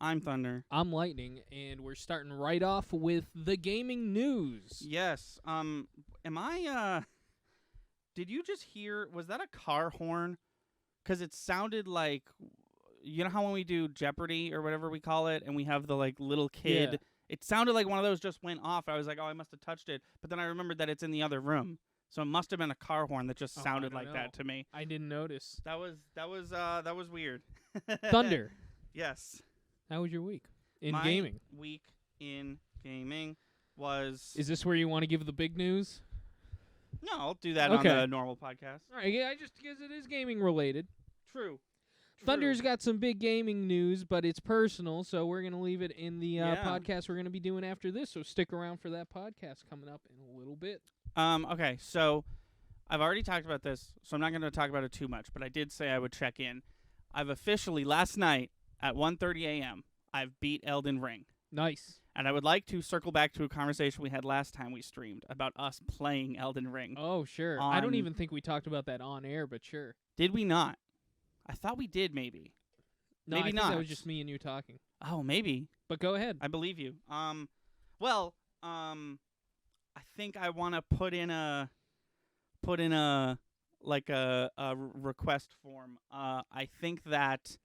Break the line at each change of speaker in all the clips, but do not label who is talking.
I'm Thunder.
I'm Lightning, and we're starting right off with the gaming news.
Yes. Am I, did you just hear, was that a car horn? Because it sounded like, you know how when we do Jeopardy or whatever we call it, and we have the, like, little kid?
Yeah.
It sounded like one of those just went off. I was like, oh, I must have touched it. But then I remembered that it's in the other room. So it must have been a car horn that just sounded like that to me.
I didn't notice.
That was weird.
Thunder,
Yes.
how was your week in
My
gaming?
week in gaming was...
Is this where you want to give the big news?
No, I'll do that
Okay.
on the normal podcast.
All right, yeah, just because it is gaming related.
True.
Thunder's got some big gaming news, but it's personal, so we're going to leave it in the podcast we're going to be doing after this, so stick around for that podcast coming up in a little bit.
Okay, so I've already talked about this, so I'm not going to talk about it too much, but I did say I would check in. I've officially, last night at 1:30 a.m., I've beat Elden Ring.
Nice.
And I would like to circle back to a conversation we had last time we streamed about us playing Elden Ring.
Oh, sure. I don't even think we talked about that on air, but sure.
Did we not? I thought we did, maybe.
No,
maybe
I think
not.
that was just me and you talking.
Oh, maybe.
But go ahead.
I believe you. I think I want to put in a request form. I think that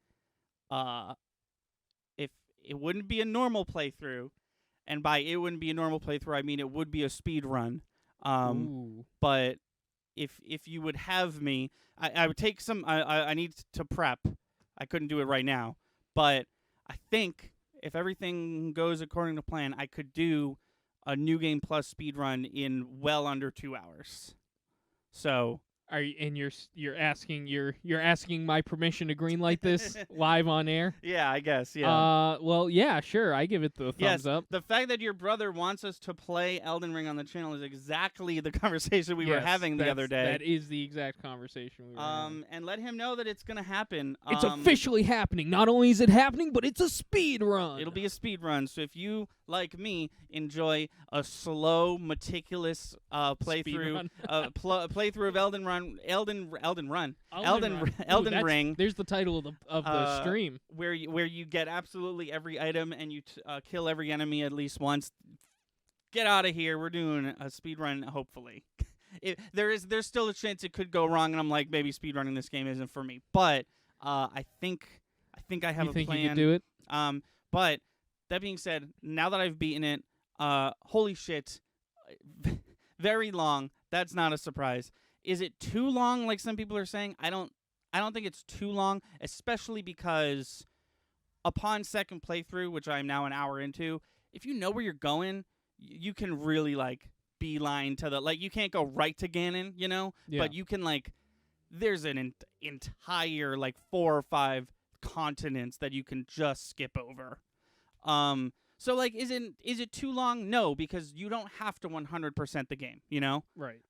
if it wouldn't be a normal playthrough, and by it wouldn't be a normal playthrough, I mean it would be a speed run.
Ooh.
But if you would have me, I would take some. I need to prep. I couldn't do it right now, but I think if everything goes according to plan, I could do a New Game Plus speed run in well under 2 hours. So
Are you, and you're asking my permission to greenlight this live on air?
yeah, I guess yeah.
Well, yeah, sure. I give it the thumbs up.
The fact that your brother wants us to play Elden Ring on the channel is exactly the conversation we were having the other day.
That is the exact conversation we were having.
And let him know that it's gonna happen.
It's officially happening. Not only is it happening, but it's a speed run.
It'll be a speed run. So if you, like me, enjoy a slow, meticulous playthrough, playthrough of Elden Ring.
There's the title of the stream.
Where you get absolutely every item and you kill every enemy at least once. Get out of here. We're doing a speed run, hopefully. There's still a chance it could go wrong, and I'm like, maybe speedrunning this game isn't for me. But I think I have
you
a
think
plan.
You can do it?
But that being said, now that I've beaten it, holy shit, very long. That's not a surprise. Is it too long, like some people are saying? I don't think it's too long, especially because upon second playthrough, which I'm now an hour into, if you know where you're going, you can really, like, beeline to the... Like, you can't go right to Ganon, you know?
Yeah.
But you can, like... There's an entire, like, 4 or 5 continents that you can just skip over. So, like, is it too long? No, because you don't have to 100% the game, you know?
Right.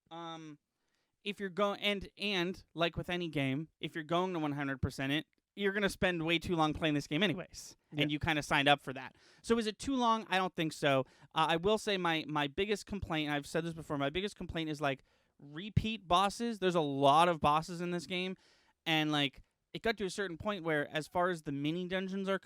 If you're going... And, like with any game, if you're going to 100% it, you're going to spend way too long playing this game anyways. Yeah. And you kind of signed up for that. So is it too long? I don't think so. I will say my biggest complaint, and I've said this before, my biggest complaint is, like, repeat bosses. There's a lot of bosses in this game. And, like, it got to a certain point where, as far as the mini dungeons are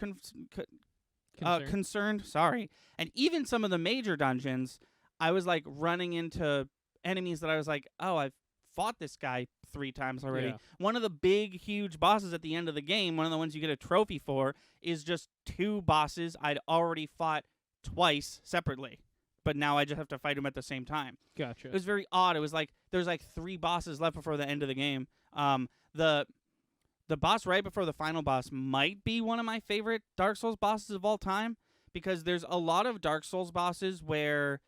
concerned, sorry, and even some of the major dungeons, I was, like, running into enemies that I was like, oh, I've fought this guy 3 times already.
Yeah.
One of the big, huge bosses at the end of the game, one of the ones you get a trophy for, is just 2 bosses I'd already fought twice separately. But now I just have to fight them at the same time.
Gotcha.
It was very odd. It was like there's like 3 bosses left before the end of the game. The boss right before the final boss might be one of my favorite Dark Souls bosses of all time, because there's a lot of Dark Souls bosses where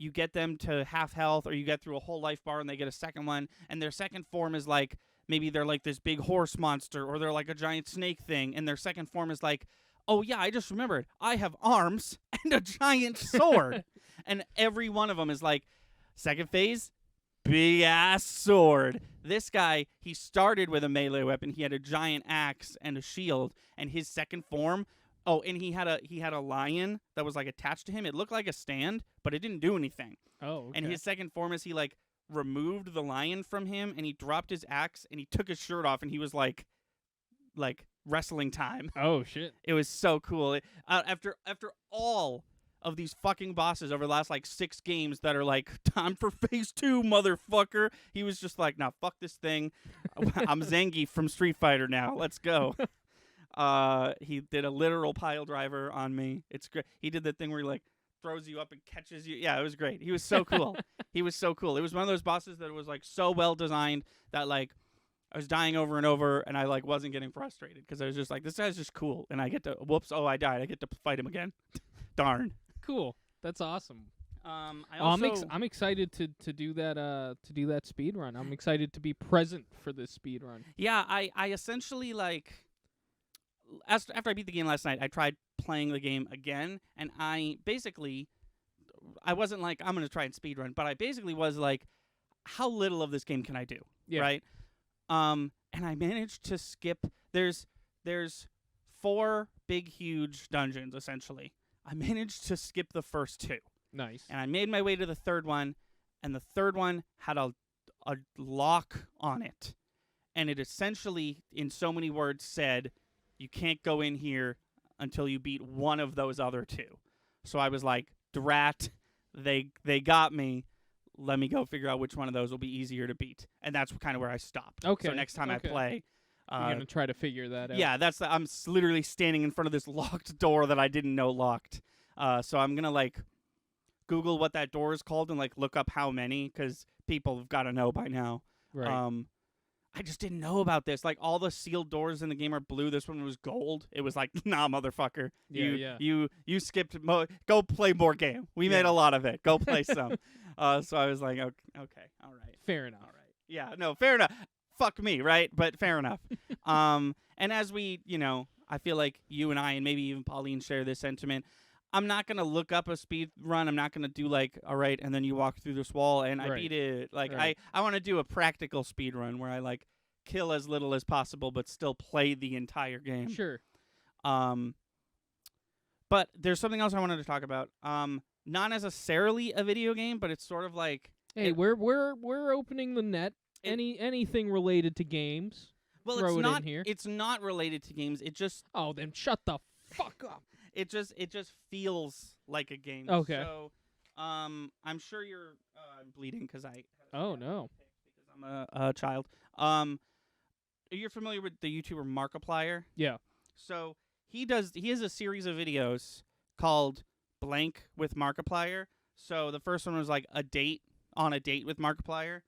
you get them to half health, or you get through a whole life bar and they get a second one, and their second form is like, maybe they're like this big horse monster, or they're like a giant snake thing, and their second form is like, oh yeah, I just remembered, I have arms and a giant sword. And every one of them is like, second phase, big-ass sword. This guy, he started with a melee weapon. He had a giant axe and a shield, and his second form... Oh, and he had a lion that was, like, attached to him. It looked like a stand, but it didn't do anything.
Oh, okay.
And his second form is he, like, removed the lion from him, and he dropped his axe, and he took his shirt off, and he was, like wrestling time.
Oh shit!
It was so cool. After all of these fucking bosses over the last like 6 games that are like, time for phase 2, motherfucker. He was just like, nah, fuck this thing. I'm Zangief from Street Fighter now. Let's go. He did a literal pile driver on me. It's great. He did the thing where he like throws you up and catches you. Yeah, it was great. He was so cool. He was so cool. It was one of those bosses that was like so well designed that like I was dying over and over, and I like wasn't getting frustrated because I was just like, this guy's just cool, and I get to I died. I get to fight him again. Darn.
Cool. That's awesome.
I'm
excited to do that speed run. I'm excited to be present for this speed run.
Yeah, I essentially like after I beat the game last night, I tried playing the game again, and I wasn't like I'm gonna try and speed run, but I basically was like, how little of this game can I do?
Yeah.
Right. And I managed to skip. There's 4 big, huge dungeons essentially. I managed to skip the first 2.
Nice.
And I made my way to the third one, and the third one had a lock on it. And it essentially, in so many words, said, you can't go in here until you beat one of those other 2. So I was like, drat, they got me. Let me go figure out which one of those will be easier to beat. And that's kind of where I stopped.
Okay.
So next time I play...
you're going to try to figure that out.
Yeah, I'm literally standing in front of this locked door that I didn't know locked. So I'm going to, like, Google what that door is called and, like, look up how many, because people have got to know by now.
Right.
I just didn't know about this. Like, all the sealed doors in the game are blue. This one was gold. It was like, nah, motherfucker. You skipped. Go play more game. We made a lot of it. Go play some. So I was like, okay, all right.
Fair enough.
All right. Yeah, no, fair enough. Fuck me, right? But fair enough. And as we, I feel like you and I and maybe even Pauline share this sentiment. I'm not going to look up a speed run. I'm not going to do like, all right, and then you walk through this wall and I beat it. Like, I want to do a practical speed run where I like kill as little as possible but still play the entire game.
Sure.
But there's something else I wanted to talk about. Not necessarily a video game, but it's sort of like,
hey, we're opening the net. Anything related to games?
Well,
throw
it's
it
not.
in here.
It's not related to games. It just.
Oh, then shut the fuck up.
It just feels like a game.
Okay.
So, I'm sure you're bleeding because I.
Oh no.
Because I'm a child. You're familiar with the YouTuber Markiplier?
Yeah.
So he has a series of videos called Blank with Markiplier. So the first one was like a date with Markiplier.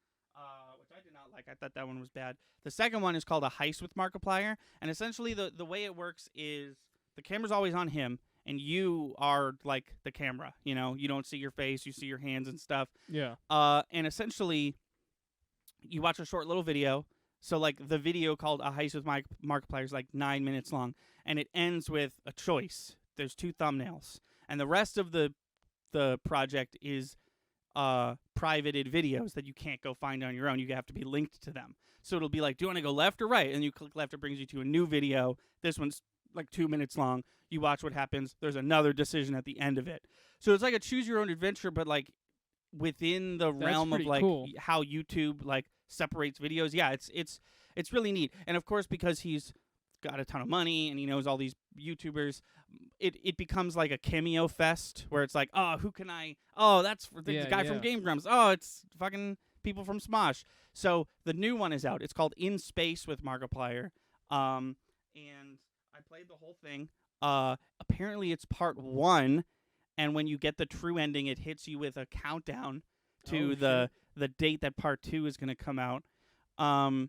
Which I did not like. I thought that one was bad. The second one is called a heist with Markiplier, and essentially the way it works is the camera's always on him, and you are like the camera. You don't see your face, you see your hands and stuff.
Yeah.
And essentially, you watch a short little video. So like the video called a heist with Markiplier is like 9 minutes long, and it ends with a choice. There's 2 thumbnails, and the rest of the project is privated videos that you can't go find on your own. You have to be linked to them. So it'll be like, do you want to go left or right? And you click left, it brings you to a new video. This one's like 2 minutes long. You watch what happens. There's another decision at the end of it. So it's like a choose your own adventure, but like within the realm of like
cool.
how YouTube like separates videos. Yeah, it's really neat. And of course, because he's got a ton of money and he knows all these YouTubers, it becomes like a cameo fest where it's like, oh, who can I? Oh, that's the guy from Game Grumps. Oh, it's fucking people from Smosh. So the new one is out. It's called In Space with Markiplier. And I played the whole thing. Apparently it's part 1, and when you get the true ending, it hits you with a countdown to the date that part 2 is going to come out. And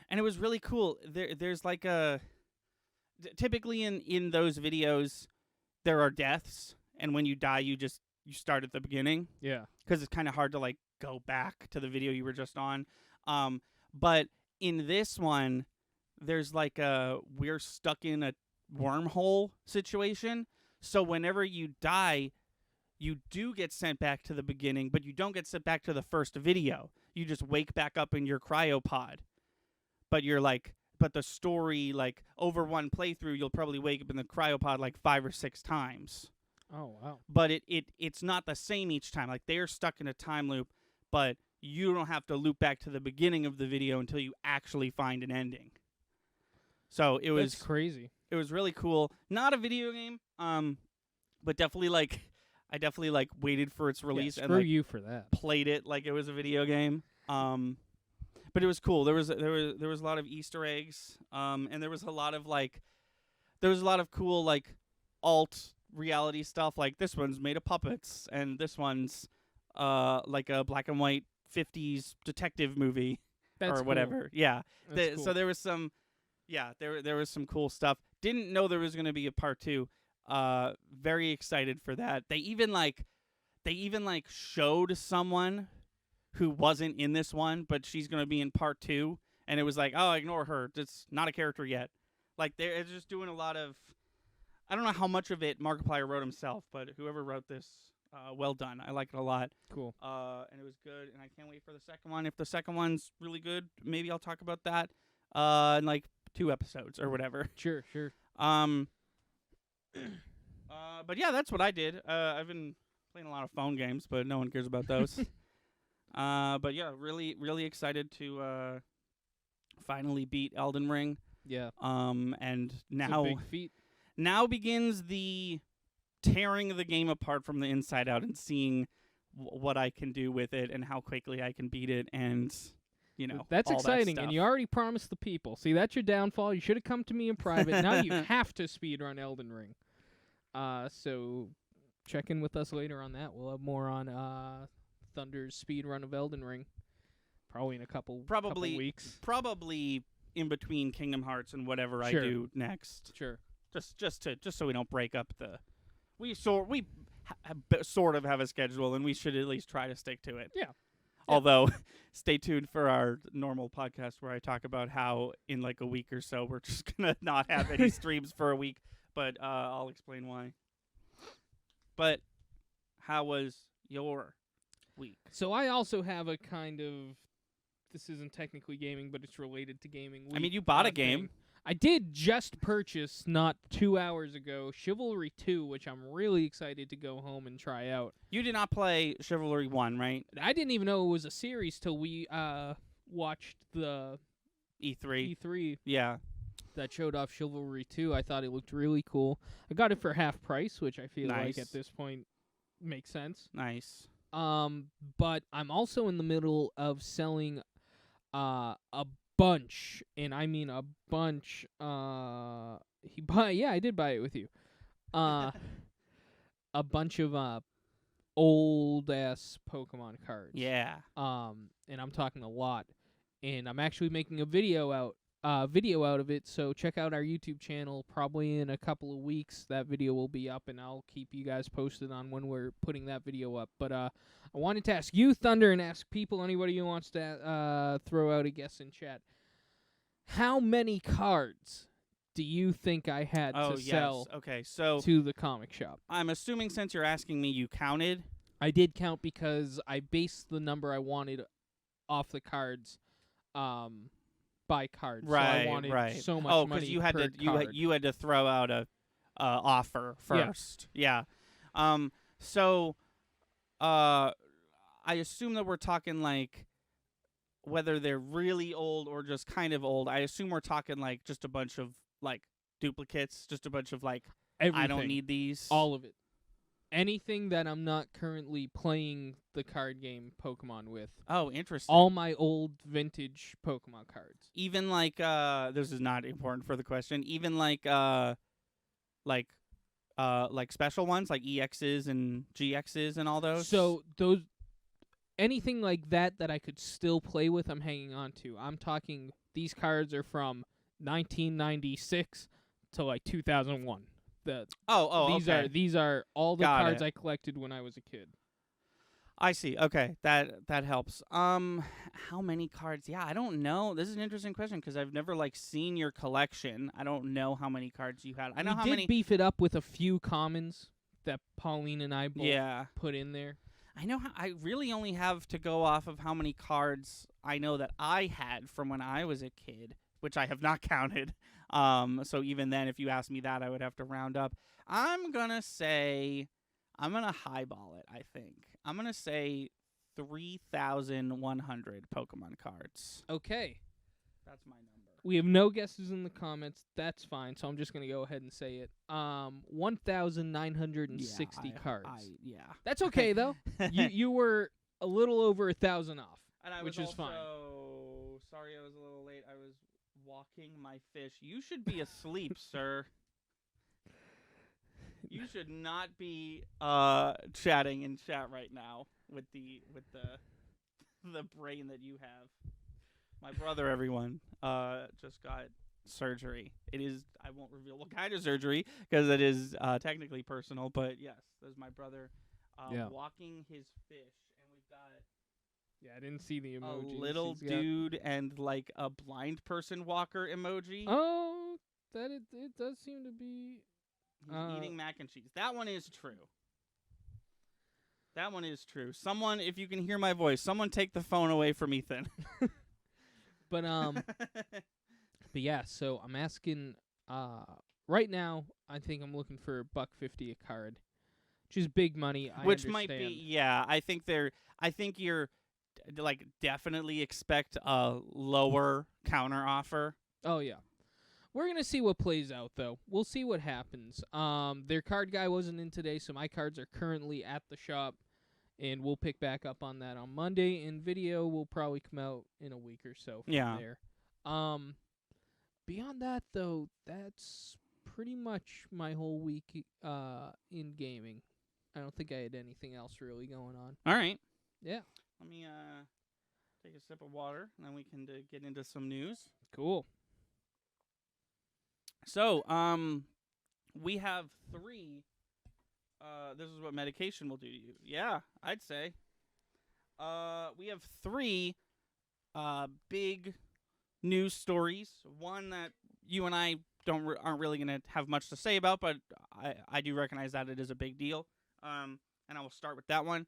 it was really cool. There's like typically in those videos, there are deaths, and when you die, you start at the beginning.
Yeah.
Because it's kind of hard to like go back to the video you were just on. But in this one, there's like we're stuck in a wormhole situation. So whenever you die, you do get sent back to the beginning, but you don't get sent back to the first video. You just wake back up in your cryopod. But but the story, like, over one playthrough, you'll probably wake up in the cryopod like 5 or 6 times.
Oh, wow.
But it's not the same each time. Like, they're stuck in a time loop, but you don't have to loop back to the beginning of the video until you actually find an ending. So it was
That's crazy.
It was really cool. Not a video game, but definitely like I definitely like waited for its release
Yeah,
and
screw
like
you for that.
played it like it was a video game. But it was cool. There was a lot of Easter eggs, and there was a lot of cool like alt reality stuff. Like this one's made of puppets, and this one's like a black and white 50s detective movie
That's
or whatever.
Cool.
Yeah.
That's cool.
So there was some there was some cool stuff. Didn't know there was going to be a part 2. Very excited for that. They even showed someone who wasn't in this one, but she's going to be in part 2, and it was like, "Oh, ignore her. It's not a character yet." Like they're just doing a lot of I don't know how much of it Markiplier wrote himself, but whoever wrote this, well done. I like it a lot.
Cool.
And it was good, and I can't wait for the second one. If the second one's really good, maybe I'll talk about that in like 2 episodes or whatever.
Sure.
But yeah, that's what I did. I've been playing a lot of phone games, but no one cares about those. But yeah, really, really excited to finally beat Elden Ring.
Yeah.
And
It's
now
a big feat.
now begins the tearing the game apart from the inside out and seeing what I can do with it and how quickly I can beat it, and
That's
all
exciting,
that
and
stuff.
you already promised the people. See, that's your downfall. You should have come to me in private. Now you have to speedrun Elden Ring. So check in with us later on that. We'll have more on Thunder's speedrun of Elden Ring. Probably in a couple weeks.
Probably in between Kingdom Hearts and whatever
Sure.
I do next.
Sure.
Just so we don't break up the. We sort of have a schedule, and we should at least try to stick to it.
Yeah.
Although, stay tuned for our normal podcast where I talk about how in like a week or so we're just gonna not have any streams for a week. But I'll explain why. But how was your week?
So I also have a kind of. This isn't technically gaming, but it's related to gaming.
I mean, you bought a game.
Thing. I did just purchase, not 2 hours ago, Chivalry 2, which I'm really excited to go home and try out.
You did not play Chivalry 1, right?
I didn't even know it was a series till we watched the
E3. Yeah.
That showed off Chivalry 2. I thought it looked really cool. I got it for half price, which I feel
Nice.
like at this point makes sense.
Nice.
But I'm also in the middle of selling a bunch, and I mean a bunch. Yeah, I did buy it with you. A bunch of old ass Pokemon cards.
Yeah.
And I'm talking a lot, and I'm actually making a video out of it. So check out our YouTube channel. Probably in a couple of weeks, that video will be up, and I'll keep you guys posted on when we're putting that video up. But I wanted to ask you, Thunder, and ask people, anybody who wants to throw out a guess in chat. How many cards do you think I had to sell
Okay, so
to the comic shop?
I'm assuming since you're asking me, you counted.
I did count because I based the number I wanted off the cards by cards.
Right,
so I wanted
right.
so much
Oh,
money
because you had
per
to
card.
you had to throw out a offer first. Yeah. So I assume that we're talking like whether they're really old or just kind of old. I assume we're talking like just a bunch of like duplicates, just a bunch of like
Everything.
I don't need these.
All of it. Anything that I'm not currently playing the card game Pokemon with.
Oh, interesting.
All my old vintage Pokemon cards.
Even like this is not important for the question. Even like special ones like EXs and GXs and all those.
So those anything like that I could still play with, I'm hanging on to. I'm talking these cards are from 1996 to like 2001. These are all the cards I collected when I was a kid.
I see. Okay, that helps. How many cards? Yeah, I don't know. This is an interesting question because I've never like seen your collection. I don't know how many cards you had. I know how many.
We did beef it up with a few commons that Pauline and I both put in there.
I know. I really only have to go off of how many cards I know that I had from when I was a kid, which I have not counted. So even then, if you ask me that, I would have to round up. I'm gonna highball it. I think I'm gonna say 3,100 Pokemon cards.
Okay,
that's my number.
We have no guesses in the comments. That's fine. So I'm just gonna go ahead and say it. 1,960 cards.
Yeah.
That's okay though. You were a little over 1,000 off,
And I
which
was
is fine.
sorry I was a little late. I was walking my fish. You should be asleep, sir. You should not be chatting in chat right now with the brain that you have. My brother, everyone, just got surgery. It is, I won't reveal what kind of surgery because it is technically personal, but yes, there's my brother walking his fish, and we've got
I didn't see the emojis.
a little dude and like a blind person walker emoji.
Oh, that it does seem to be.
He's eating mac and cheese. That one is true. That one is true. Someone, if you can hear my voice, someone take the phone away from Ethan.
But yeah, so I'm asking right now I think I'm looking for $1.50 a card. Which is big money.
Which might be I think you're like definitely expect a lower counter offer.
Oh yeah. We're going to see what plays out though. We'll see what happens. Their card guy wasn't in today, so my cards are currently at the shop. And we'll pick back up on that on Monday, and video will probably come out in a week or so from there. Beyond that, though, that's pretty much my whole week in gaming. I don't think I had anything else really going on.
All right.
Yeah.
Let me take a sip of water, and then we can get into some news.
Cool.
So, we have 3... this is what medication will do to you. Yeah, I'd say. We have 3 big news stories. One that you and I aren't really going to have much to say about, but I do recognize that it is a big deal. And I will start with that one.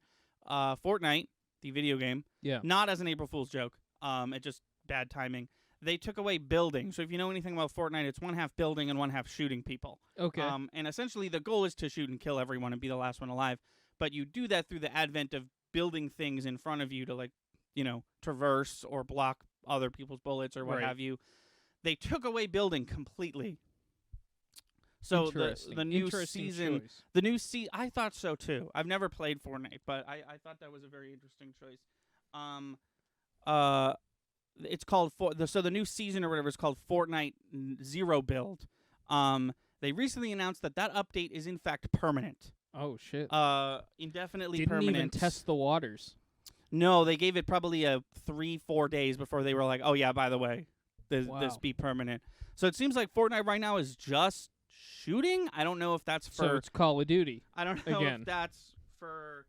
Fortnite, the video game.
Yeah.
Not as an April Fool's joke. It just bad timing. They took away building. So if you know anything about Fortnite, it's one half building and one half shooting people.
Okay.
And essentially the goal is to shoot and kill everyone and be the last one alive. But you do that through the advent of building things in front of you to, like, traverse or block other people's bullets or what have you. They took away building completely. So the new season, choice. I thought so too. I've never played Fortnite, but I thought that was a very interesting choice. It's called the new season or whatever is called Fortnite Zero Build. They recently announced that update is in fact permanent.
Oh shit.
Indefinitely permanent.
Didn't even test the waters.
No, they gave it probably 3-4 days before they were like, oh yeah, by the way, this be permanent. So it seems like Fortnite right now is just shooting. I don't know if that's for.
So it's Call of Duty.
I don't know if that's for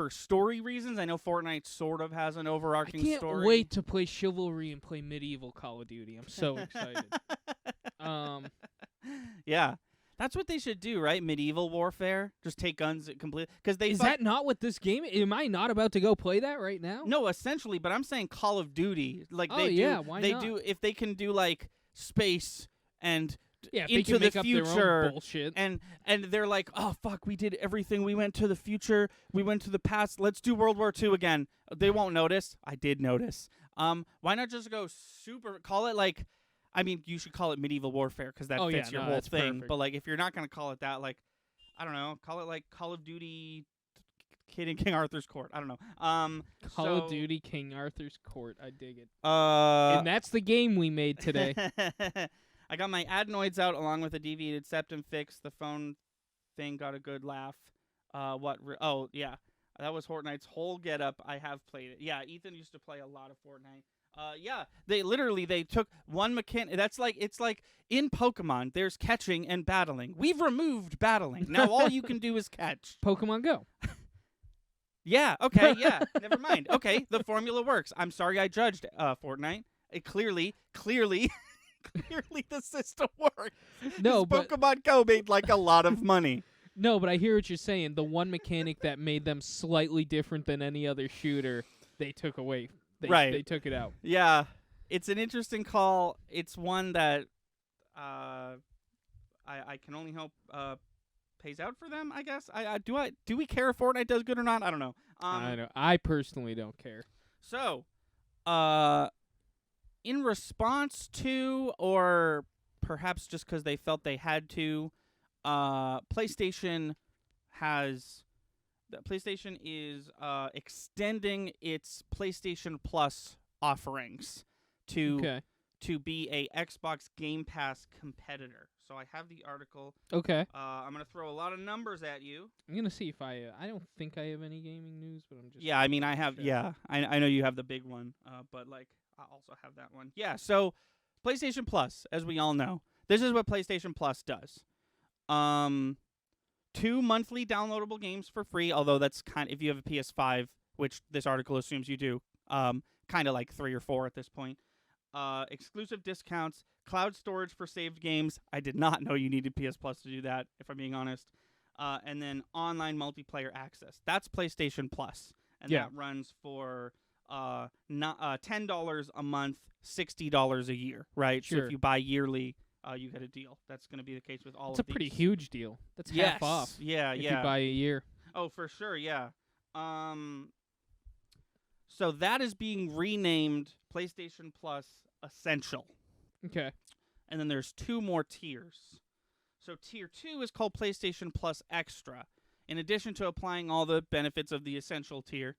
story reasons. I know Fortnite sort of has an overarching story.
I can't wait to play Chivalry and play medieval Call of Duty. I'm so excited.
Yeah. That's what they should do, right? Medieval warfare. Just take guns completely.
Is that not what this game is? Am I not about to go play that right now?
No, essentially, but I'm saying Call of Duty. Like
why not?
They do if they can do like space and
into the future bullshit.
And they're like, oh fuck, we did everything. We went to the future, we went to the past, let's do World War II again. They won't notice. I did notice. Why not just go call it like, I mean, you should call it medieval warfare because that fits your whole thing.
Perfect.
But like, if you're not gonna call it that, like, I don't know, call it like Call of Duty King Arthur's Court. I don't know.
Call of Duty King Arthur's Court. I dig it.
And
that's the game we made today.
I got my adenoids out along with a deviated septum fix. The phone thing got a good laugh. Oh, yeah. That was Fortnite's whole getup. I have played it. Yeah, Ethan used to play a lot of Fortnite. Yeah, they took one mechanic. It's like in Pokemon, there's catching and battling. We've removed battling. Now all you can do is catch.
Pokemon Go.
Yeah, okay, yeah. Never mind. Okay, the formula works. I'm sorry I judged Fortnite. It clearly the system works.
No, but
Pokemon Go made like a lot of money.
No, but I hear what you're saying. The one mechanic that made them slightly different than any other shooter, they took away. They took it out.
Yeah, it's an interesting call. It's one that I can only hope pays out for them. I guess. Do we care if Fortnite does good or not? I don't know.
I know. I personally don't care.
So, in response to, or perhaps just because they felt they had to, PlayStation is extending its PlayStation Plus offerings to
Okay.
be a Xbox Game Pass competitor. So I have the article.
Okay.
I'm gonna throw a lot of numbers at you.
I'm gonna see if I don't think I have any gaming news, but I'm just.
Yeah, I mean I
gonna
have.
check.
Yeah, I know you have the big one, but like I also have that one. Yeah. So PlayStation Plus, as we all know, this is what PlayStation Plus does. 2 monthly downloadable games for free, although that's kind of, if you have a PS5, which this article assumes you do, kind of like 3 or 4 at this point. Exclusive discounts, cloud storage for saved games. I did not know you needed PS Plus to do that, if I'm being honest. And then online multiplayer access. That's PlayStation Plus, and
Yeah.
that runs for $10 a month, $60 a year, right? So
Sure.
if you buy yearly, you get a deal. That's going to be the case with all
It's
of
a
these.
pretty huge deal. That's
Yes.
half off
Yeah,
if
yeah.
you buy a year.
Oh, for sure, yeah. So that is being renamed PlayStation Plus Essential.
Okay.
And then there's 2 more tiers. So tier 2 is called PlayStation Plus Extra. In addition to applying all the benefits of the Essential tier,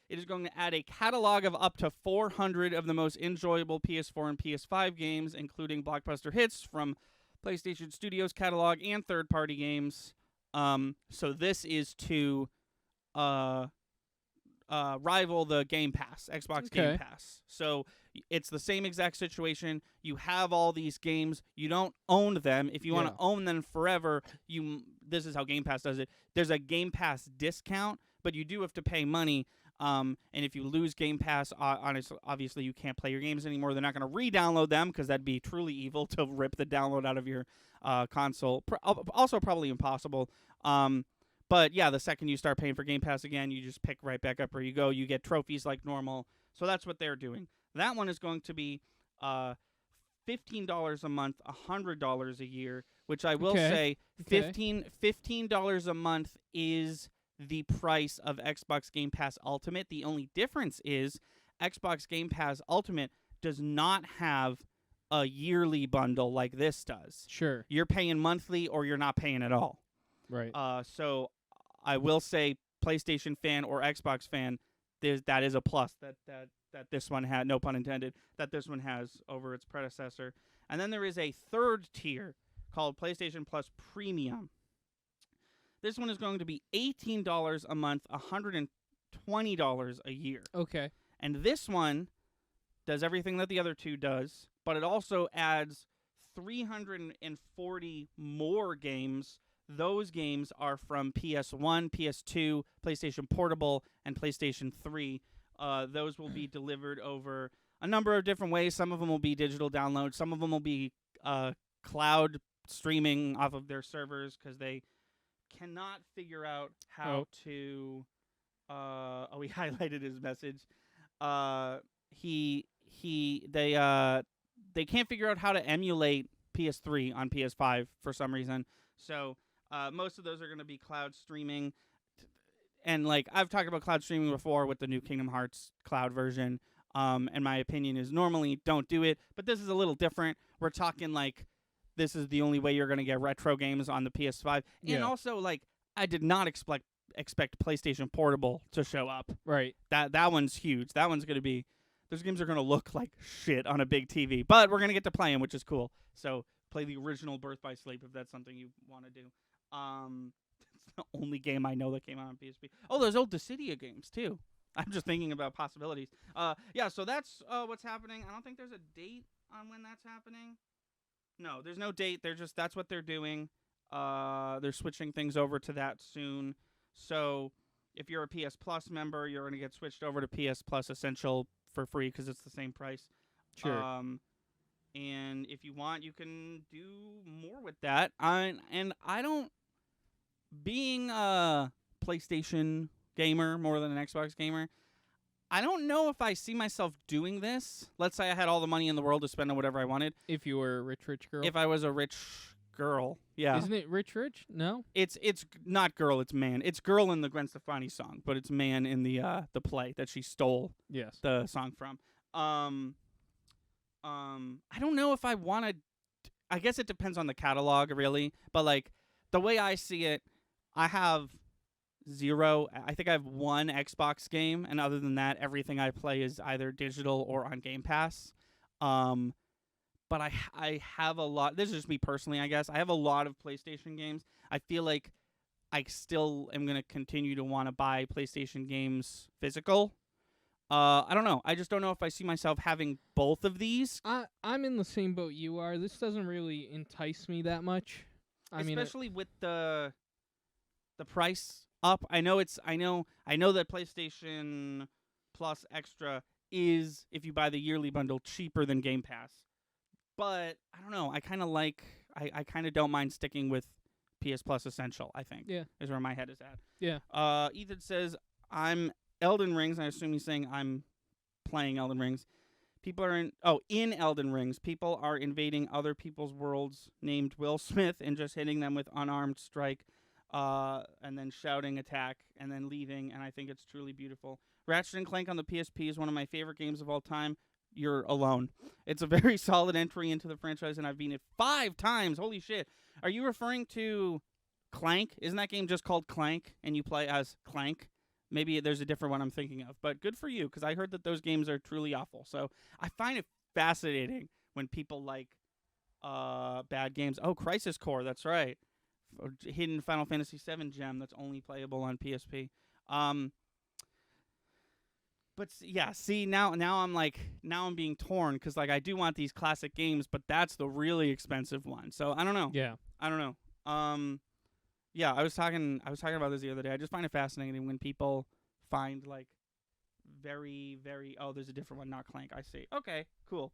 it is going to add a catalog of up to 400 of the most enjoyable PS4 and PS5 games, including blockbuster hits from PlayStation Studios catalog and third-party games. So this is to rival the Game Pass, Xbox Game
Okay.
Pass. So it's the same exact situation. You have all these games. You don't own them. If you want
Yeah.
to own them forever, this is how Game Pass does it. There's a Game Pass discount, but you do have to pay money. And if you lose Game Pass, obviously you can't play your games anymore. They're not going to re-download them because that'd be truly evil to rip the download out of your console. Also probably impossible. But yeah, the second you start paying for Game Pass again, you just pick right back up where you go. You get trophies like normal. So that's what they're doing. That one is going to be $15 a month, $100 a year, which I will say
Okay.
$15 a month is the price of Xbox Game Pass Ultimate. The only difference is Xbox Game Pass Ultimate does not have a yearly bundle like this does.
Sure.
You're paying monthly or you're not paying at all.
Right.
So I will say, PlayStation fan or Xbox fan, that is a plus that this one had, no pun intended, that this one has over its predecessor. And then there is a third tier called PlayStation Plus Premium. This one is going to be $18 a month, $120 a year.
Okay.
And this one does everything that the other two does, but it also adds 340 more games. Those games are from PS1, PS2, PlayStation Portable, and PlayStation 3. Those will be delivered over a number of different ways. Some of them will be digital downloads. Some of them will be cloud streaming off of their servers because they cannot figure out how to. He highlighted his message. They can't figure out how to emulate PS3 on PS5 for some reason. So most of those are going to be cloud streaming. And like I've talked about cloud streaming before with the new Kingdom Hearts cloud version. And my opinion is normally don't do it, but this is a little different. We're talking like this is the only way you're going to get retro games on the PS5.
Yeah.
And also like I did not expect PlayStation Portable to show up.
Right.
That one's huge. That one's going to be, those games are going to look like shit on a big TV, but we're going to get to play them, which is cool. So play the original Birth by Sleep if that's something you want to do. It's the only game I know that came out on PSP. Oh, there's old Dissidia games too. I'm just thinking about possibilities. Yeah, so that's what's happening. I don't think there's a date on when that's happening. No, there's no date. That's what they're doing. They're switching things over to that soon. So if you're a PS Plus member, you're going to get switched over to PS Plus Essential for free because it's the same price.
Sure.
And if you want, you can do more with that. Being a PlayStation gamer more than an Xbox gamer, I don't know if I see myself doing this. Let's say I had all the money in the world to spend on whatever I wanted.
If you were a rich girl.
If I was a rich girl, yeah.
Isn't it rich? No.
It's not girl, it's man. It's girl in the Gwen Stefani song, but it's man in the play that she stole
Yes.
the song from. I don't know if I want to. I guess it depends on the catalog, really. But like the way I see it, I have zero. I think I have one Xbox game, and other than that, everything I play is either digital or on Game Pass. Um, but I have a lot. This is just me personally, I guess. I have a lot of PlayStation games. I feel like I still am gonna continue to want to buy PlayStation games physical. I don't know. I just don't know if I see myself having both of these.
I'm in the same boat you are. This doesn't really entice me that much.
Especially with the price up. I know that PlayStation Plus Extra is, if you buy the yearly bundle, cheaper than Game Pass. But I don't know. I kind of don't mind sticking with PS Plus Essential, I think.
Yeah.
Is where my head is at.
Yeah.
Ethan says, I'm Elden Rings. I assume he's saying I'm playing Elden Rings. People are in Elden Rings, people are invading other people's worlds named Will Smith and just hitting them with unarmed strike, and then shouting attack, and then leaving, and I think it's truly beautiful. Ratchet & Clank on the PSP is one of my favorite games of all time. You're alone. It's a very solid entry into the franchise, and I've beaten it 5 times. Holy shit. Are you referring to Clank? Isn't that game just called Clank, and you play as Clank? Maybe there's a different one I'm thinking of, but good for you, because I heard that those games are truly awful. So I find it fascinating when people like bad games. Oh, Crisis Core, that's right. Hidden Final Fantasy VII gem that's only playable on PSP. But yeah, see, now I'm being torn, because like I do want these classic games, but that's the really expensive one. So I don't know.
Yeah.
I don't know. Yeah, I was talking about this the other day. I just find it fascinating when people find like very, very there's a different one, not Clank. I see. Okay, cool.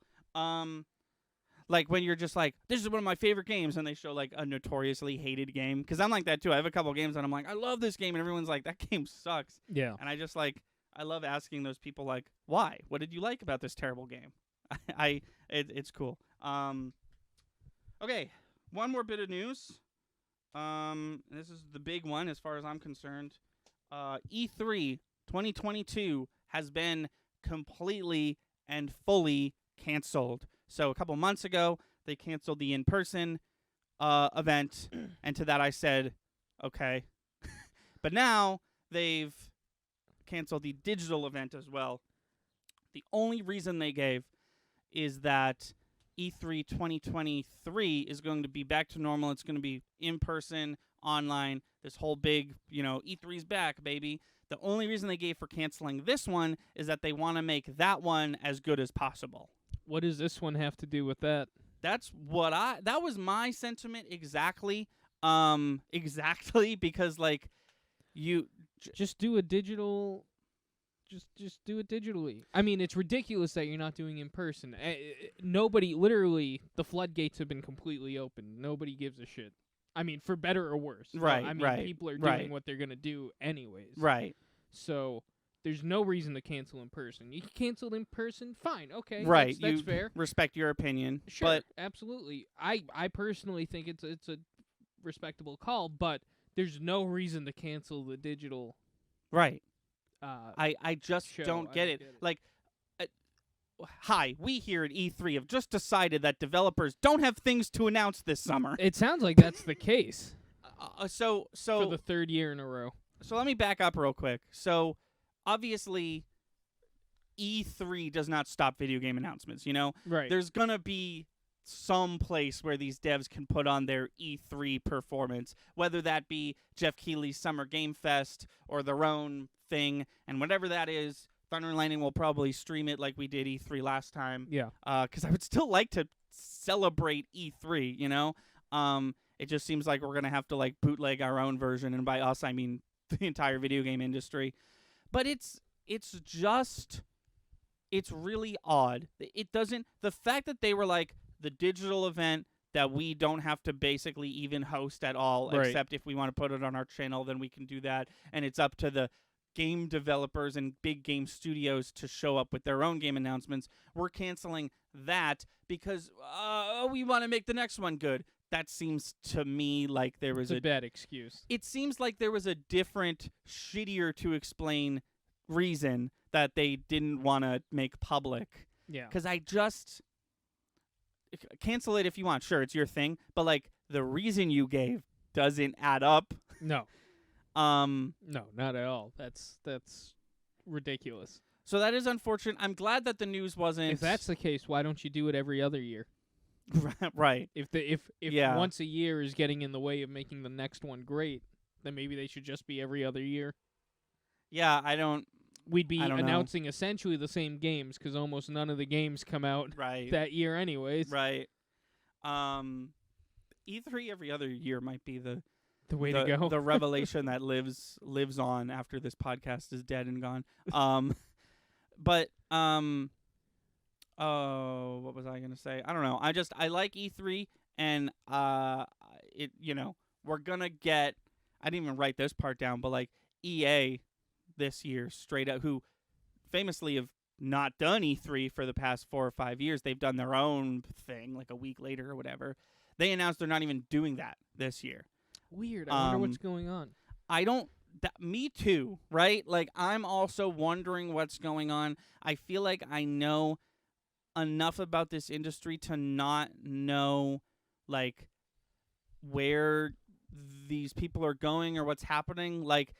Like when you're just like, this is one of my favorite games, and they show like a notoriously hated game, because I'm like that too. I have a couple games and I'm like, I love this game, and everyone's like, that game sucks.
Yeah.
And I just like, I love asking those people like, why? What did you like about this terrible game? It's cool. Okay, one more bit of news. This is the big one as far as I'm concerned. E3 2022 has been completely and fully canceled. So a couple months ago, they canceled the in-person event, and to that I said, okay. But now they've canceled the digital event as well. The only reason they gave is that E3 2023 is going to be back to normal. It's going to be in person, online, this whole big, E3's back, baby. The only reason they gave for canceling this one is that they want to make that one as good as possible.
What does this one have to do with that?
That was my sentiment exactly. Exactly, because like you
just do a digital. Just do it digitally. I mean, it's ridiculous that you're not doing in person. Nobody, literally, the floodgates have been completely open. Nobody gives a shit. I mean, for better or worse.
Right,
I mean,
right,
people are
right.
doing what they're going to do anyways.
Right.
So there's no reason to cancel in person. You can cancel in person, fine, okay.
Right.
That's fair.
Respect your opinion.
Sure,
but
absolutely. I personally think it's a respectable call, but there's no reason to cancel the digital.
Right. I just don't get it. Like, hi, we here at E3 have just decided that developers don't have things to announce this summer.
It sounds like that's the case.
So
for the 3rd year in a row.
So let me back up real quick. So obviously, E3 does not stop video game announcements.
Right?
There's gonna be some place where these devs can put on their E3 performance, whether that be Jeff Keighley's Summer Game Fest or their own thing, and whatever that is, Thunder and Lightning will probably stream it like we did E3 last time.
Yeah.
Because I would still like to celebrate E3, It just seems like we're going to have to like bootleg our own version, and by us, I mean the entire video game industry. But it's really odd. The fact that they were like, the digital event that we don't have to basically even host at all,
right.
Except if we want to put it on our channel, then we can do that. And it's up to the game developers and big game studios to show up with their own game announcements. We're canceling that because we want to make the next one good. That seems to me like there was
a bad excuse.
It seems like there was a different, shittier to explain reason that they didn't want to make public.
Yeah.
Because cancel it if you want. Sure, it's your thing, but like the reason you gave doesn't add up.
No, no, not at all. That's ridiculous.
So that is unfortunate. I'm glad that the news wasn't.
If that's the case, why don't you do it every other year?
right.
If
Yeah.
once a year is getting in the way of making the next one great, then maybe they should just be every other year.
Yeah, I don't.
We'd be
I don't know.
announcing essentially the same games because almost none of the games come out
Right.
that year anyways.
Right. E3 every other year might be the
way to go.
The revelation that lives on after this podcast is dead and gone. But oh, what was I gonna say? I don't know. I like E3, and it we're gonna get. I didn't even write this part down, but like EA this year straight up, who famously have not done E3 for the past 4 or 5 years. They've done their own thing like a week later or whatever. They announced they're not even doing that this year.
Weird. I wonder what's going on.
Me too, right? Like, I'm also wondering what's going on. I feel like I know enough about this industry to not know, like, where these people are going or what's happening. Like,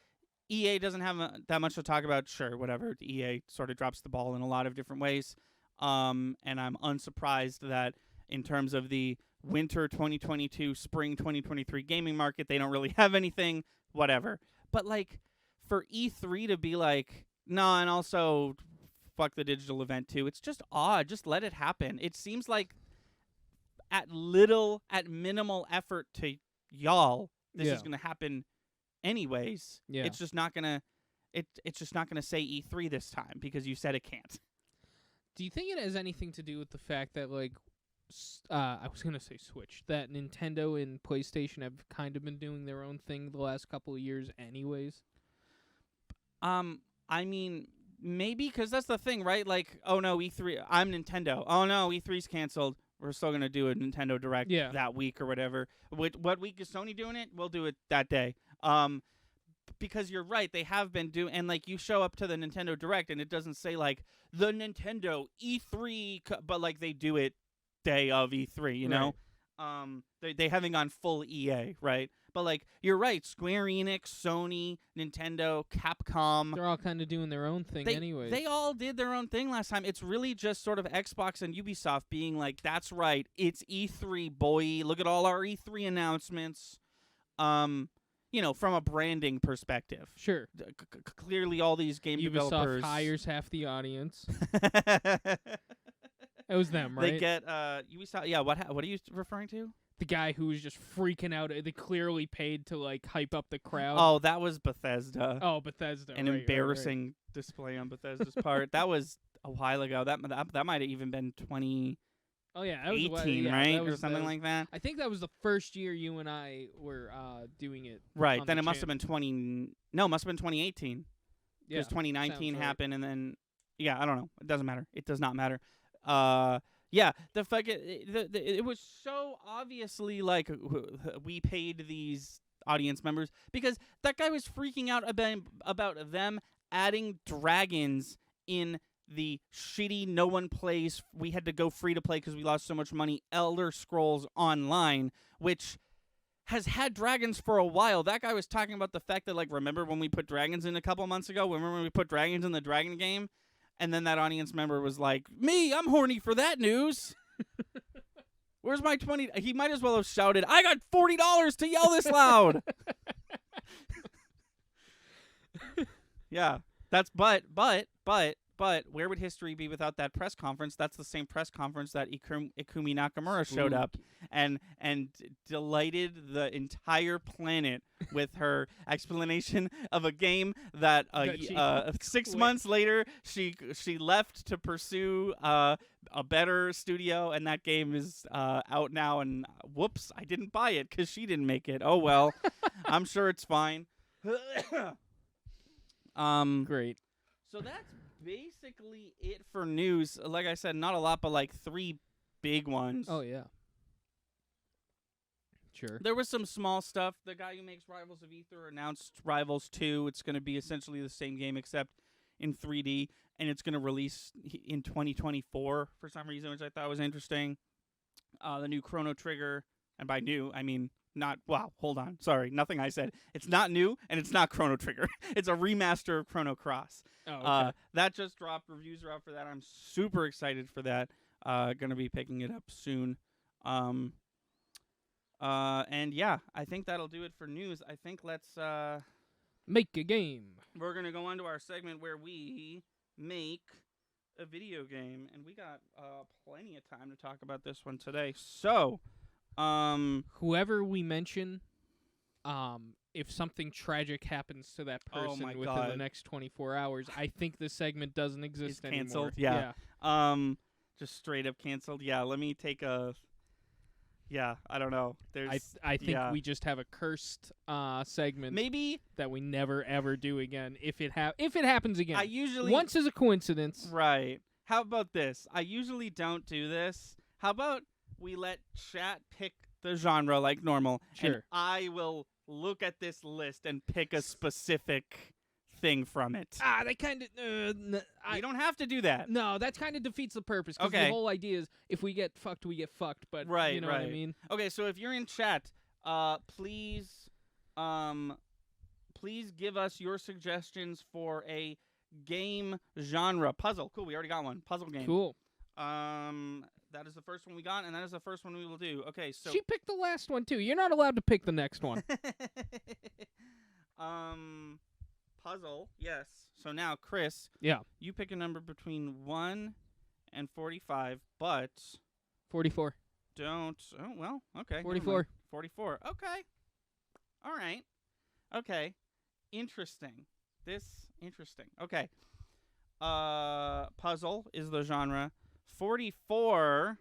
EA doesn't have that much to talk about. Sure, whatever. EA sort of drops the ball in a lot of different ways. And I'm unsurprised that in terms of the winter 2022, spring 2023 gaming market, they don't really have anything, whatever. But, like, for E3 to be like, no, and also fuck the digital event too, it's just odd. Just let it happen. It seems like at minimal effort to y'all, this is going to happen anyways.
Yeah.
It's just not going to it's just not going to say E3 this time because you said it can't.
Do you think it has anything to do with the fact that, like, I was going to say Switch, that Nintendo and PlayStation have kind of been doing their own thing the last couple of years anyways?
I mean, maybe, because that's the thing, right? Like, oh no, E3, I'm Nintendo. Oh no, E3's canceled. We're still going to do a Nintendo Direct that week or whatever. What week is Sony doing it? We'll do it that day. Because you're right, they have been doing, and like you show up to the Nintendo Direct and it doesn't say like the Nintendo E3, but like they do it day of E3, you know? They haven't gone full EA, right? But like you're right, Square Enix, Sony, Nintendo, Capcom,
they're all kind of doing their own thing anyways.
They all did their own thing last time. It's really just sort of Xbox and Ubisoft being like, that's right, it's E3, boy. Look at all our E3 announcements. From a branding perspective.
Sure.
Clearly all these game
Ubisoft
developers
hires half the audience. It was them, right?
They get Ubisoft. Yeah, what are you referring to?
The guy who was just freaking out. They clearly paid to like hype up the crowd.
Oh, that was Bethesda.
Oh, Bethesda.
An embarrassing display on Bethesda's part. That was a while ago. That might have even been 2018,
that was
right? Or something like that.
I think that was the first year you and I were doing it.
Right. Then it must have been 2018.
Yeah.
Because 2019 happened,
right.
and then I don't know. It doesn't matter. It does not matter. The fuck it was so obviously like we paid these audience members because that guy was freaking out about them adding dragons in the shitty no one plays. We had to go free to play because we lost so much money. Elder Scrolls Online, which has had dragons for a while. That guy was talking about the fact that, like, remember when we put dragons in a couple months ago? Remember when we put dragons in the dragon game? And then that audience member was like, me, I'm horny for that news. Where's my 20? He might as well have shouted, I got $40 to yell this loud. Yeah. That's, but, where would history be without that press conference? That's the same press conference that Ikumi Nakamura showed up and delighted the entire planet with her explanation of a game that 6 months later she left to pursue a better studio, and that game is out now, and whoops, I didn't buy it because she didn't make it. Oh well. I'm sure it's fine.
Great.
So that's basically it for news. Like I said, not a lot, but like 3 big ones.
Oh yeah. Sure.
There was some small stuff. The guy who makes Rivals of Aether announced Rivals 2. It's going to be essentially the same game except in 3D, and it's going to release in 2024 for some reason, which I thought was interesting. the new Chrono Trigger, and by new I mean not. Wow, hold on, sorry, nothing I said. It's not new, and it's not Chrono Trigger. It's a remaster of Chrono Cross.
Oh, okay.
That just dropped. Reviews are out for that. I'm super excited for that. Gonna be picking it up soon. And yeah, I think that'll do it for news. I think let's
Make a game.
we're gonna go on to our segment where we make a video game, and we got plenty of time to talk about this one today. So,
Whoever we mention, if something tragic happens to that
Oh
person
my
within the
God.
next 24 hours, I think this segment doesn't exist anymore.
canceled? Yeah. Just straight up canceled. Yeah, let me take a. Yeah, I don't know. There's.
I think
yeah.
we just have a cursed segment
Maybe
that we never ever do again. If it happens again,
I usually
once is a coincidence.
Right. How about this? I usually don't do this. How about we let chat pick the genre like normal, and
Sure.
I will look at this list and pick a specific thing from it.
That kind of.
You don't have to do that.
No, that kind of defeats the purpose. 'Cause
Okay.
the whole idea is if we get fucked, we get fucked. But
Right,
you know what I
right.
mean.
Okay, so if you're in chat, please give us your suggestions for a game genre. Puzzle. Cool, we already got one. Puzzle game.
Cool.
That is the first one we got, and that is the first one we will do. Okay, so
She picked the last one too. You're not allowed to pick the next one.
Puzzle, yes. So now, Chris,
Yeah.
you pick a number between 1 and 45, but
44.
don't. Oh, well, okay. never
44.
mind. 44. Okay. All right. Okay. Interesting. Interesting. Okay. Puzzle is the genre. 44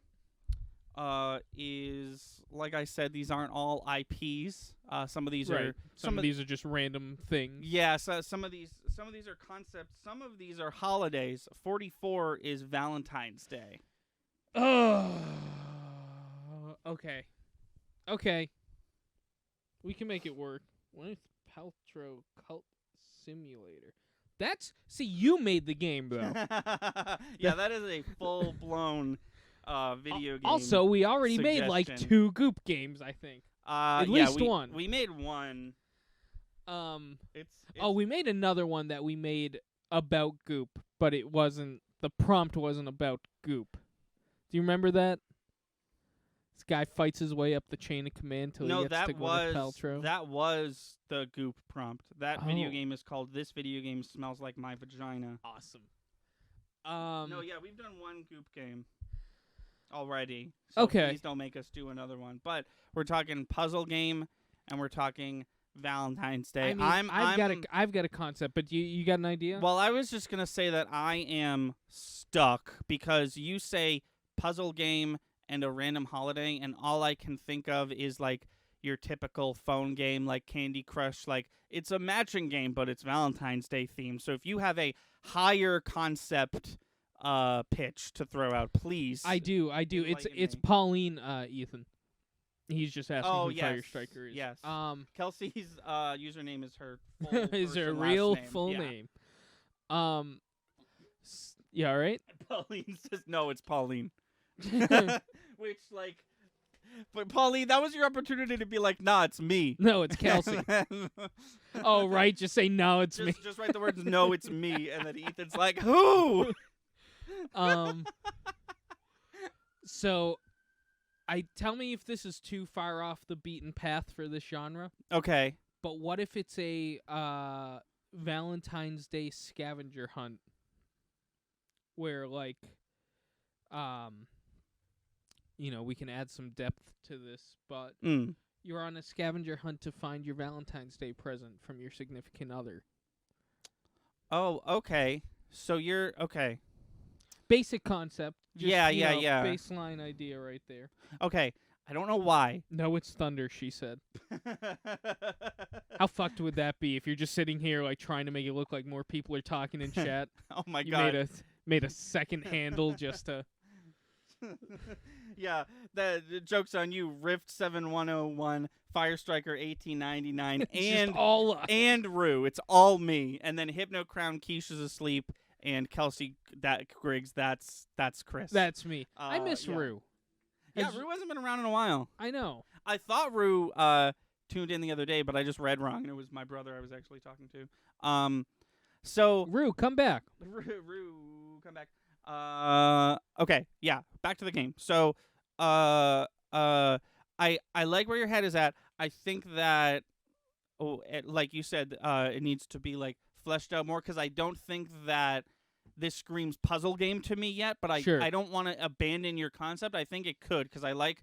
is, like I said, these aren't all IPs. Some of these
Right.
are
Some of these are just random things.
yeah, so some of these are concepts, some of these are holidays. 44 is Valentine's Day.
Oh. Okay. Okay. We can make it work. Gwyneth Paltrow Cult Simulator. See, you made the game though.
Yeah, that is a full-blown video game.
Also, we already made like
suggestion.
2 Goop games, I think.
At
least one.
We made one. It's
We made another one that we made about Goop, but it wasn't. The prompt wasn't about Goop. Do you remember that? This guy fights his way up the chain of command till he gets to Gwyneth Paltrow.
that was the Goop prompt. That video
Oh.
game is called "This Video Game Smells Like My Vagina."
Awesome.
No, yeah, we've done one Goop game already. So
Okay.
Please don't make us do another one. But we're talking puzzle game, and we're talking Valentine's Day.
I mean, I've got a concept, but you got an idea?
Well, I was just gonna say that I am stuck because you say puzzle game and a random holiday, and all I can think of is like your typical phone game like Candy Crush. Like, it's a matching game, but it's Valentine's Day themed. So if you have a higher concept pitch to throw out, please.
I do. It's
enlighten me.
Pauline, Ethan. He's just asking
Oh,
who
yes.
Fire Striker is.
Yes. Kelsey's username is her full
is her
first and last
real
name.
full
Yeah.
name. Yeah, all right.
Pauline says no, it's Pauline. Which, like, but Pauline, that was your opportunity to be like, nah, it's me.
No, it's Kelsey. Oh, right. Just say no, it's me.
Just write the words, no, it's me. And then Ethan's like, who?
So, tell me if this is too far off the beaten path for this genre.
Okay.
But what if it's a Valentine's Day scavenger hunt, where like, we can add some depth to this, but you're on a scavenger hunt to find your Valentine's Day present from your significant other.
Oh, okay. So you're, okay.
Basic concept. Just,
Yeah.
Baseline idea right there.
Okay. I don't know why.
No, it's thunder, she said. How fucked would that be if you're just sitting here like trying to make it look like more people are talking in chat?
Oh my
You
god.
made a second handle just to.
Yeah, the joke's on you. Rift 7101, Fire Striker 1899,
It's
and
just all us.
and Rue. It's all me. And then Hypno Crown Keisha's asleep, and Kelsey Griggs. That's Chris.
That's me. I miss
yeah.
Rue.
Yeah, Rue hasn't been around in a while.
I know.
I thought Rue tuned in the other day, but I just read wrong, and it was my brother I was actually talking to. So
Rue, come back.
Rue, come back. Okay, yeah, back to the game. So, I like where your head is at. I think that, like you said, it needs to be like fleshed out more because I don't think that this screams puzzle game to me yet. But
Sure.
I don't want to abandon your concept. I think it could because I like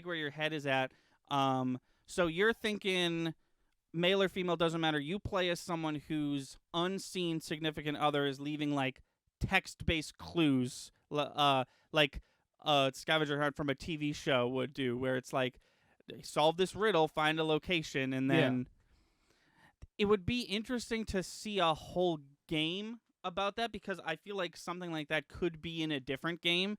where your head is at. So you're thinking male or female doesn't matter. You play as someone whose unseen significant other is leaving like text-based clues, like scavenger hunt from a TV show would do, where it's like solve this riddle, find a location, and then it would be interesting to see a whole game about that because I feel like something like that could be in a different game,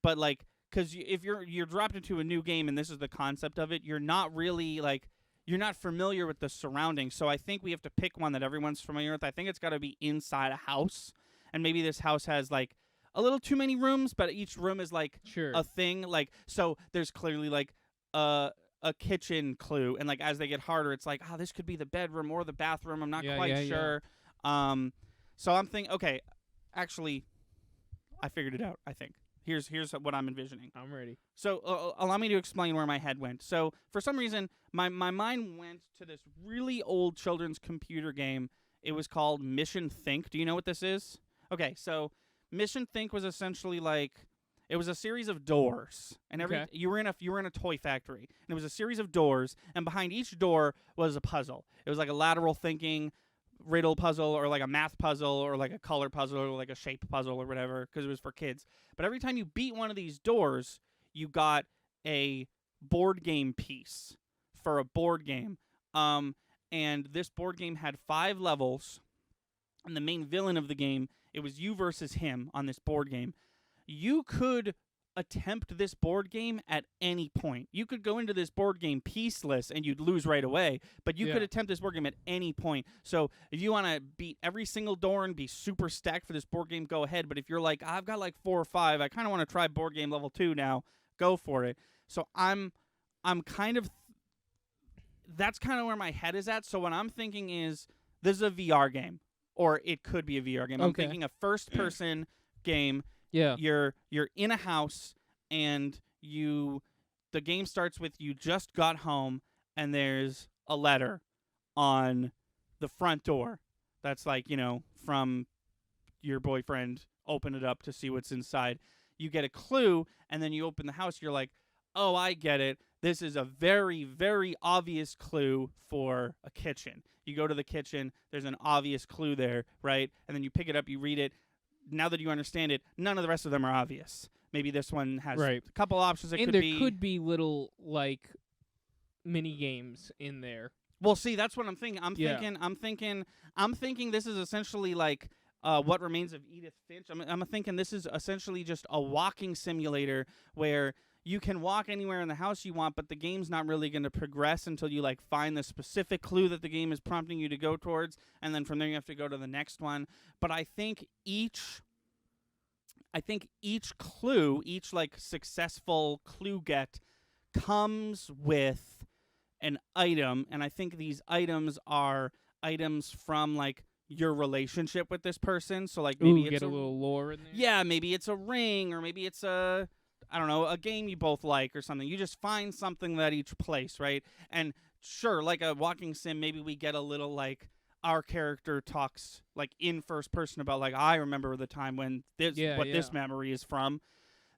but like because if you're dropped into a new game and this is the concept of it, you're not really like. You're not familiar with the surroundings, so I think we have to pick one that everyone's familiar with. I think it's got to be inside a house, and maybe this house has like a little too many rooms, but each room is like a thing. Like so, there's clearly like a kitchen clue, and like as they get harder, it's like this could be the bedroom or the bathroom. I'm not quite sure. Yeah. So I'm thinking, okay, actually, I figured it out. I think. Here's what I'm envisioning.
I'm ready.
So allow me to explain where my head went. So for some reason, my mind went to this really old children's computer game. It was called Mission Think. Do you know what this is? Okay, so Mission Think was essentially like it was a series of doors, and you were in a toy factory, and it was a series of doors, and behind each door was a puzzle. It was like a lateral thinking riddle puzzle or like a math puzzle or like a color puzzle or like a shape puzzle or whatever because it was for kids. But every time you beat one of these doors, you got a board game piece for a board game. And this board game had 5 levels, and the main villain of the game, it was you versus him on this board game. You could attempt this board game at any point. You could go into this board game pieceless and you'd lose right away, but you could attempt this board game at any point. So if you want to beat every single door and be super stacked for this board game, go ahead. But if you're like, I've got like 4 or 5, I kind of want to try board game level 2 now, go for it. So I'm kind of that's kind of where my head is at. So what I'm thinking is this is a VR game, or it could be a VR game. I'm thinking a first person game.
Yeah.
You're in a house, and the game starts with you just got home, and there's a letter on the front door that's like, from your boyfriend. Open it up to see what's inside. You get a clue, and then you open the house. You're like, oh, I get it. This is a very, very obvious clue for a kitchen. You go to the kitchen. There's an obvious clue there, right? And then you pick it up. You read it. Now that you understand it, none of the rest of them are obvious. Maybe this one has a couple options.
And there could be little like mini games in there.
Well, see, that's what I'm thinking. I'm thinking this is essentially like What Remains of Edith Finch. I'm thinking this is essentially just a walking simulator where you can walk anywhere in the house you want, but the game's not really going to progress until you like find the specific clue that the game is prompting you to go towards, and then from there you have to go to the next one. But I think each clue, each like successful clue get comes with an item, and I think these items are items from like your relationship with this person. So like maybe it's
a little lore in there.
Yeah, maybe it's a ring, or maybe it's a game you both like or something. You just find something at each place, right? And sure, like a walking sim, maybe we get a little like our character talks like in first person about like, I remember the time when this memory is from.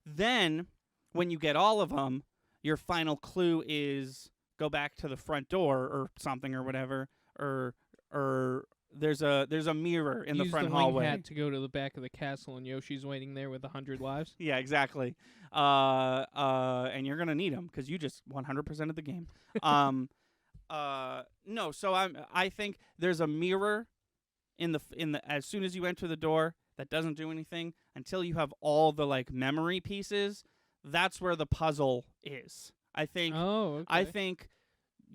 Then when you get all of them, your final clue is go back to the front door or something or whatever, or there's a mirror in the front hallway.
Use the wing hat to go to the back of the castle, and Yoshi's waiting there with 100 lives.
Yeah, exactly. And you're gonna need them because you just 100% of the game. No. So I think there's a mirror in the as soon as you enter the door that doesn't do anything until you have all the like memory pieces. That's where the puzzle is. I think.
Oh, okay.
I think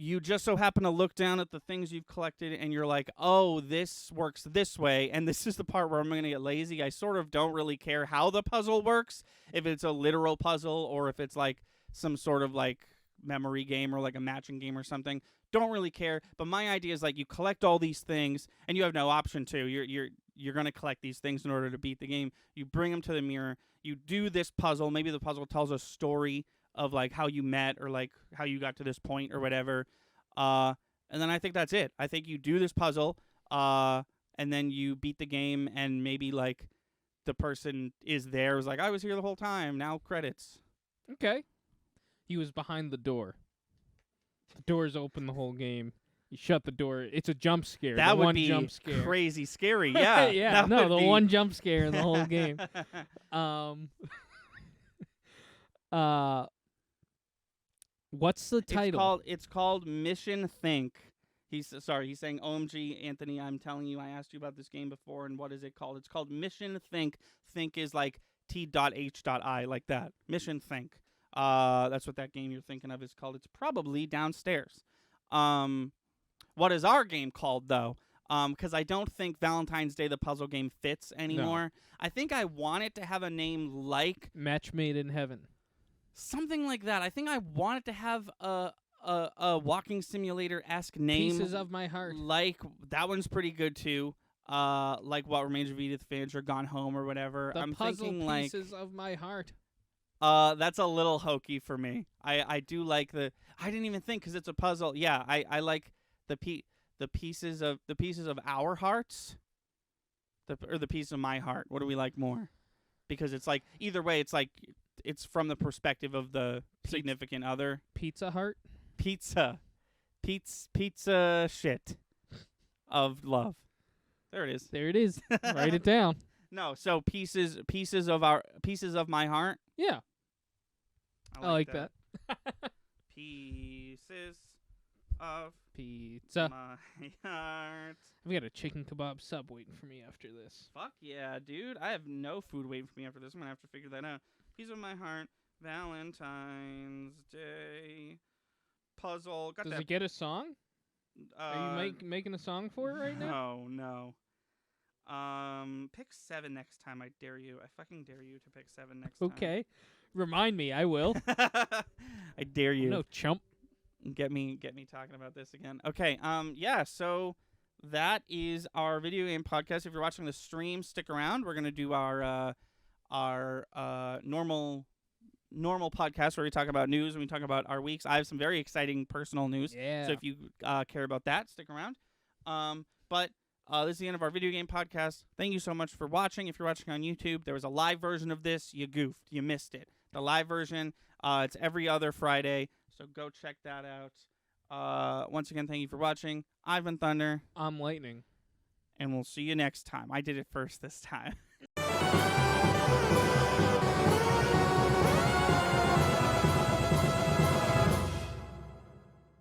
you just so happen to look down at the things you've collected and you're like, oh, this works this way, and this is the part where I'm going to get lazy. I sort of don't really care how the puzzle works, if it's a literal puzzle or if it's like some sort of like memory game or like a matching game or something. Don't really care. But my idea is like you collect all these things and you have no option to. You're going to collect these things in order to beat the game. You bring them to the mirror. You do this puzzle. Maybe the puzzle tells a story of like how you met or like how you got to this point or whatever. And then I think that's it. I think you do this puzzle and then you beat the game and maybe like the person is there was like, I was here the whole time. Now credits.
Okay. He was behind the door. The door's open the whole game. You shut the door. It's a jump scare.
That
the
would
one
be
jump scare.
crazy scary. Yeah.
Yeah.
That
No,
would
the
be...
one jump scare in the whole game. What's the title?
It's called Mission Think. He's saying, OMG, Anthony, I'm telling you, I asked you about this game before, and what is it called? It's called Mission Think. Think is like T.H.I, like that. Mission Think. That's what that game you're thinking of is called. It's probably downstairs. What is our game called, though? Because I don't think Valentine's Day, the puzzle game, fits anymore. No. I think I want it to have a name like...
Match Made in Heaven.
Something like that. I think I want it to have a walking simulator-esque name.
Pieces of My Heart.
Like, that one's pretty good, too. Like What Remains of Edith Finch or Gone Home or whatever.
The
I'm
puzzle
thinking
Pieces of My Heart.
That's a little hokey for me. I do like the... I didn't even think because it's a puzzle. Yeah, I like the pieces of our hearts. Or the piece of my heart. What do we like more? Because it's like, either way, it's like... It's from the perspective of the significant other.
Pizza Heart?
Pizza shit of love. There it is.
There it is. Write it down.
No, so pieces of my heart.
Yeah. I like that.
Pieces of
pizza.
My heart.
We got a chicken kebab sub waiting for me after this.
Fuck yeah, dude. I have no food waiting for me after this. I'm going to have to figure that out. Piece of my heart. Valentine's Day. Puzzle.
Does it get a song? Are you making a song for it right now?
No. Pick 7 next time. I dare you. I fucking dare you to pick 7 next time.
Okay. Remind me. I will.
I dare you.
No, chump.
Get me talking about this again. Okay. Yeah. So that is our video game podcast. If you're watching the stream, stick around. We're gonna do our normal podcast where we talk about news and we talk about our weeks. I have some very exciting personal news.
Yeah.
So if you care about that, stick around. But this is the end of our video game podcast. Thank you so much for watching. If you're watching on YouTube, there was a live version of this. You goofed. You missed it. The live version, it's every other Friday. So go check that out. Once again, thank you for watching. I've been Thunder.
I'm Lightning.
And we'll see you next time. I did it first this time.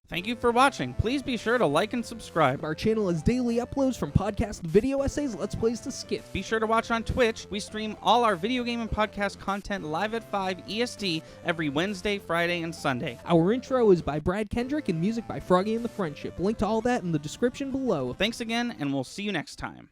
Thank you for watching. Please be sure to like and subscribe.
Our channel has daily uploads from podcast video essays, Let's Plays to skits.
Be sure to watch on Twitch. We stream all our video game and podcast content live at 5 EST every Wednesday, Friday, and Sunday.
Our intro is by Brad Kendrick and music by Froggy and the Friendship. Link to all that in the description below.
Thanks again, and we'll see you next time.